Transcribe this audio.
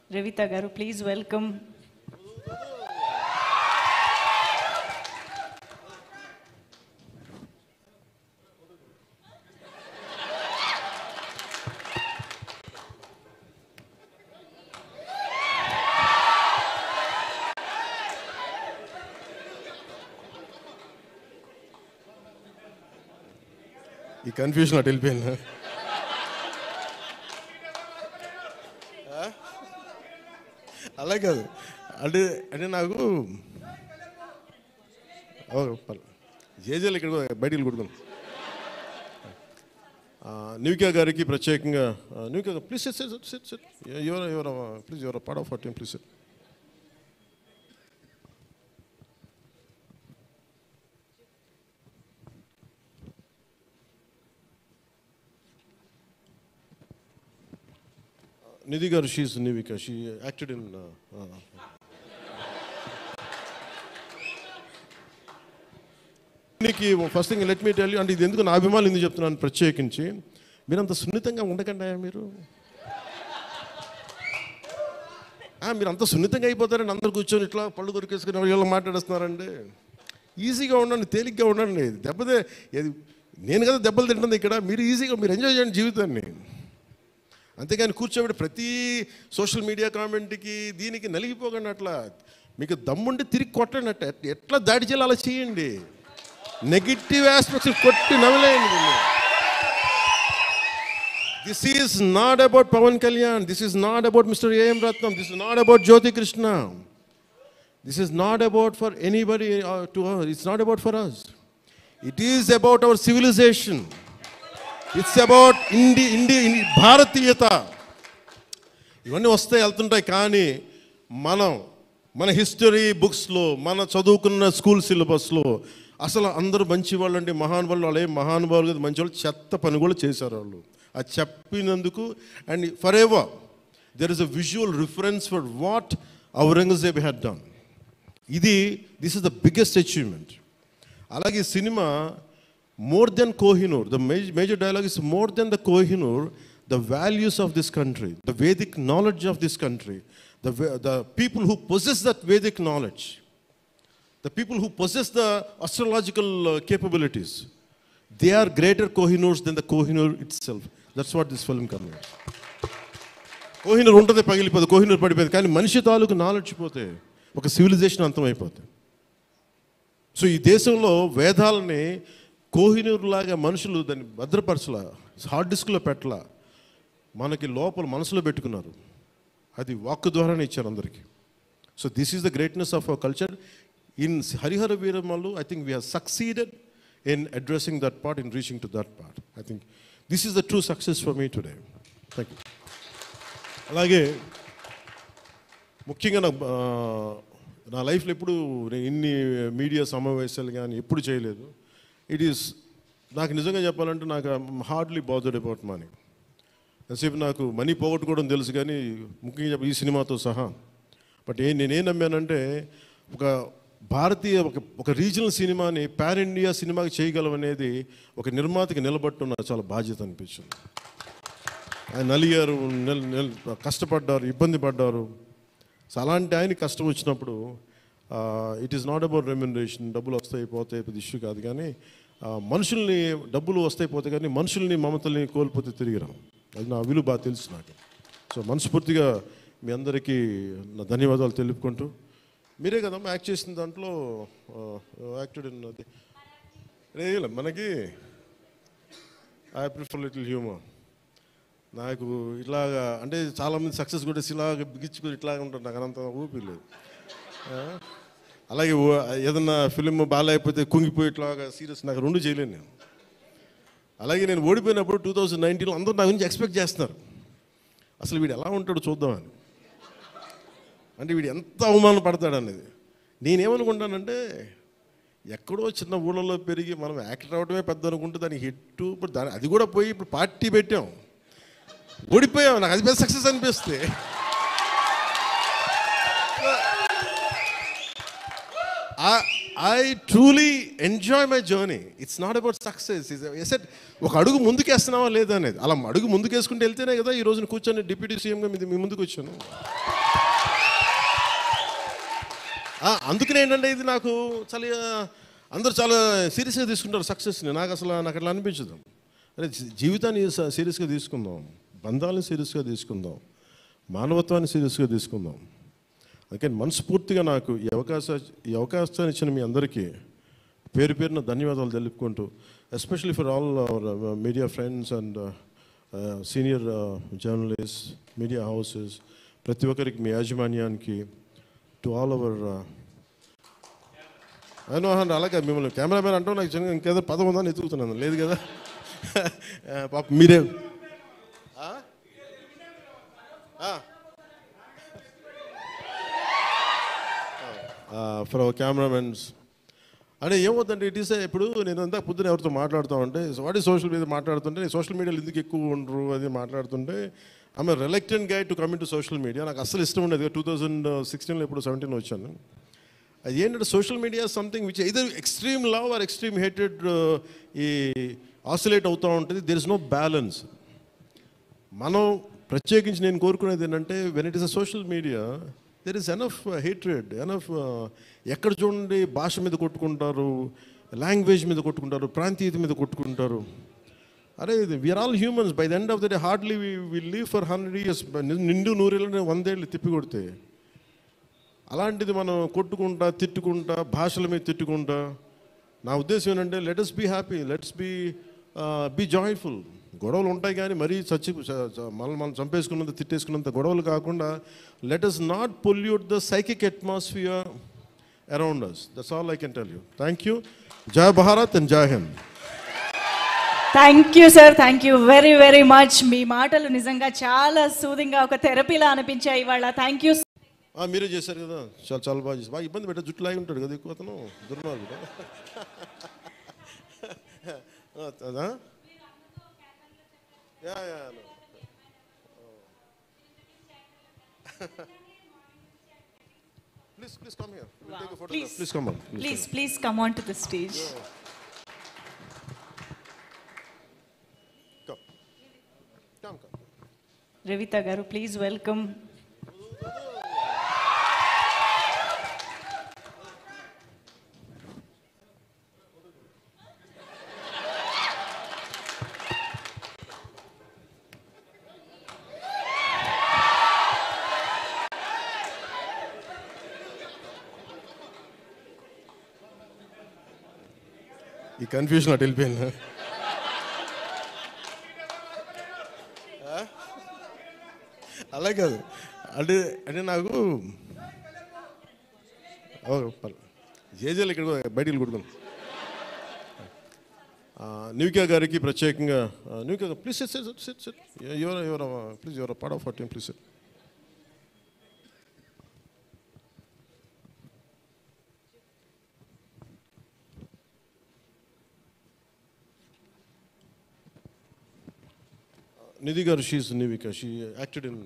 Revita garu, please welcome. ఈ confusion అటు వెళ్ళిపోయింది. అలా కాదు అంటే అంటే నాకు జేజేలు ఇక్కడ బయటికి కొడుకున్నాను. నివికా గారికి ప్రత్యేకంగా Nivika please your please your part of our team please. Nidhi garu, she's Nivika. She acted in. First thing let me tell you, అంటే ఇది ఎందుకు నా అభిమానులు ఎందుకు చెప్తున్నాను ప్రత్యేకించి, మీరంత సున్నితంగా ఉండకండి. మీరు అంత సున్నితంగా అయిపోతారండి. అందరు కూర్చొని ఇట్లా పళ్ళు దొరికేసుకుని వీళ్ళు మాట్లాడేస్తున్నారండి. ఈజీగా ఉండండి, తేలిగ్గా ఉండండి. దెబ్బతే నేను కదా దెబ్బలు తింటుంది ఇక్కడ. మీరు ఈజీగా మీరు ఎంజాయ్ చేయండి జీవితాన్ని. అంతేగాని కూర్చోబెట్టి ప్రతి సోషల్ మీడియా కామెంట్కి దీనికి నలిగిపోకండి. అట్లా మీకు దమ్ముండి తిరిగి కొట్టండి. ఎట్లా దాడి చేయాలి అలా చేయండి. నెగిటివ్ ఆస్పెక్ట్స్ కొట్టి నవ్వలేయండి. This is not about Pawan Kalyan, this is not about mister AM Ratnam, this is not about Jyothi Krishna, this is not about for anybody to it's not about for us, it is about our civilization. It's about భారతీయత. ఇవన్నీ వస్తాయి వెళ్తుంటాయి, కానీ మన history బుక్స్లో, మన చదువుకున్న school సిలబస్లో అసలు అందరూ మంచి వాళ్ళు అంటే మహానుభావులు, వాళ్ళు ఏం మహానుభావులు కదా, మంచి వాళ్ళు చెత్త పని కూడా చేశారు వాళ్ళు. అది చెప్పినందుకు and for ever there is a visual reference for what Aurangzeb had done. This is the biggest achievement. అలాగే cinema more than Kohinoor, the major dialogue is more than the Kohinoor, the values of this country, the Vedic knowledge of this country, the people who possess that Vedic knowledge, the people who possess the astrological capabilities, they are greater Kohinoors than the Kohinoor itself. That's what this film conveys. Kohinoor untade pagilipadu, Kohinoor padipoyadu, కానీ మనిషి తాలూకు knowledge పోతే ఒక civilisation అంతమైపోతుంది. So ఈ దేశంలో వేదాలని కోహినూర్ లాగా మనుషులు దాన్ని భద్రపరచలా, హార్డ్ డిస్క్లో పెట్టలా, మనకి లోపల మనసులో పెట్టుకున్నారు. అది వాక్కు ద్వారానే ఇచ్చారు అందరికీ. So this is the greatness of our culture. In Harihara Veeramallu I think we have succeeded in addressing that part, in reaching to that part. I think this is the true success for me today. Thank you. అలాగే ముఖ్యంగా నా లైఫ్లో ఎప్పుడు ఇన్ని media సమావేశాలు కానీ ఎప్పుడు చేయలేదు. నాకు నిజంగా చెప్పాలంటే నాకు హార్డ్లీ బాదర్డ్ అబౌట్ మనీ. ఎంతసేపు నాకు మనీ పోగొట్టుకోవడం తెలుసు, కానీ ముఖ్యంగా ఈ సినిమాతో సహా. బట్ నేనేం నమ్మానంటే ఒక భారతీయ ఒక రీజనల్ సినిమాని పాన్ ఇండియా సినిమాకి చేయగలం అనేది ఒక నిర్మాతకి నిలబట్టున్న చాలా బాధ్యత అనిపించింది. ఆయన నలిగారు, కష్టపడ్డారు, ఇబ్బంది పడ్డారు. సో అలాంటి ఆయన కష్టం వచ్చినప్పుడు it is not about remuneration, డబ్బులు వస్తాయి పోతాయి పెద్ద ఇష్యూ కాదు, కానీ మనుషుల్ని డబ్బులు వస్తాయి పోతాయి కానీ మనుషుల్ని మమతల్ని కోల్పోతే తిరిగి రావు. అది నా విలువ బాగా తెలుసు నాకు. సో మనస్ఫూర్తిగా మీ అందరికీ నా ధన్యవాదాలు తెలుపుకుంటూ, మీరే కదమ్మా యాక్ట్ చేసిన దాంట్లో యాక్టెడ్ ఇన్ అది రేయలే మనకి ఐ ప్రిఫర్ లిటిల్ హ్యూమర్. నాకు ఇట్లాగా అంటే చాలామంది సక్సెస్ కూడా ఇలాగ బిగించుకుని ఇట్లాగా ఉంటారు, నాకు అంత ఊపి లేదు. అలాగే ఏదన్నా ఫిలిం బాగాలేకపోతే కుంగిపోయి ఇట్లాగా సీరియస్, నాకు రెండు చేయలేను నేను. అలాగే నేను ఓడిపోయినప్పుడు 2019లో అందరూ నా గురించి ఎక్స్పెక్ట్ చేస్తున్నారు, అసలు వీడు ఎలా ఉంటాడో చూద్దామని, అంటే వీడు ఎంత అవమానం పడతాడు అనేది. నేనేమనుకుంటానంటే ఎక్కడో చిన్న ఊళ్ళలో పెరిగి మనం యాక్టర్ అవడమే పెద్ద అనుకుంటే దానికి హిట్, ఇప్పుడు అది కూడా పోయి ఇప్పుడు పార్టీ పెట్టాం, ఓడిపోయాం, నాకు అది పెద్ద సక్సెస్ అనిపిస్తే. I truly enjoy my journey. It's not about success. I said, ఒక అడుగు ముందుకేస్తున్నావా లేదా అనేది. అలా అడుగు ముందుకేసుకుంటూ వెళ్తేనే కదా ఈ రోజున కూర్చొని డిప్యూటీ సీఎంగా మీ ముందుకు వచ్చాను. అందుకనే ఏంటంటే ఇది నాకు చాలా అందరూ చాలా సీరియస్గా తీసుకుంటారు సక్సెస్ని. నాకు అట్లా అనిపించదు. అరే జీవితాన్ని సీరియస్గా తీసుకుందాం, బంధాలను సీరియస్గా తీసుకుందాం, మానవత్వాన్ని సీరియస్గా తీసుకుందాం. అందుకని మనస్ఫూర్తిగా నాకు ఈ అవకాశాన్ని ఇచ్చిన మీ అందరికీ పేరు పేరున ధన్యవాదాలు తెలుపుకుంటూ, especially for all our media friends and senior journalist, media houses, ప్రతి ఒక్కరికి మీ యాజమాన్యానికి, టు ఆల్ అవర్ అలాగే మిమ్మల్ని కెమెరామెన్ అంటూ నాకు ఇంకేదో పదం ఉందని ఎత్తుకుతున్నాను, లేదు కదా పాప మీరే ఫర్ అవర్ కెమెరామెన్స్. అంటే ఏమవుతుందంటే ఇట్ ఈస్ ఇప్పుడు నేను అంతా పొద్దున ఎవరితో మాట్లాడుతూ ఉంటే వాట్ ఈస్ సోషల్ మీడియా మాట్లాడుతుంటే సోషల్ మీడియాలో ఎందుకు ఎక్కువ ఉండరు అది మాట్లాడుతుంటే I'm reluctant guy to come in to social media. నాకు అసలు ఇష్టం ఉండేది. 2016లో ఇప్పుడు 17 వచ్చాను. అది ఏంటంటే social media something which either extreme love or extreme hated ఈ ఆసిలేట్ అవుతూ ఉంటుంది. There is no balance. మనం ప్రత్యేకించి నేను కోరుకునేది ఏంటంటే when it is a social media there is enough hatred, enough ఎక్కడ చూడండి భాష మీద కొట్టుకుంటారు, లాంగ్వేజ్ మీద కొట్టుకుంటారు, ప్రాంతీయత మీద కొట్టుకుంటారు. అరే we are all humans. By the end of the day hardly we live for 100 years. నిండు 100 100 ఏళ్ళు తిప్పి కొడితే అలాంటిది మనం కొట్టుకుంటా తిట్టుకుంటా భాషల మీద తిట్టుకుంటా. నా ఉద్దేశం ఏంటంటే let us be happy, let's be joyful. గొడవలు ఉంటాయి కానీ మరీ మనం చంపేసుకున్నంత తిట్టేసుకున్నంత గొడవలు కాకుండా let us not pollute the psychic atmosphere around us. That's all I can tell you. Thank you. Jai Bharat and Jai Hind. Thank you sir, thank you very very much. మీ మాటలు నిజంగా చాలా సూదింగ్గా ఒక థెరపీలా అనిపించాయి ఇవాళ. Thank you. మీరే చేశారు కదా, చాలా చాలా బాగా చేసి. బాగా ఇబ్బంది పెట్టా, జుట్టు లాగి ఉంటాడు కదా ఎక్కువ అతను, దుర్మార్గుడు. Please come here. We'll take a photograph. Please come on. Please come on to the stage. Come. Revita garu, please welcome. ఈ కన్ఫ్యూజన్ అటు వెళ్ళిపోయింది. అలా కాదు అంటే నాకు జేజేలు ఇక్కడ బయటికి కొడుకున్నాను. న్యూకియా గారికి ప్రత్యేకంగా న్యూకియా please sit please your part of our team, please sit. Nidhi garu, she's Nivika. She acted in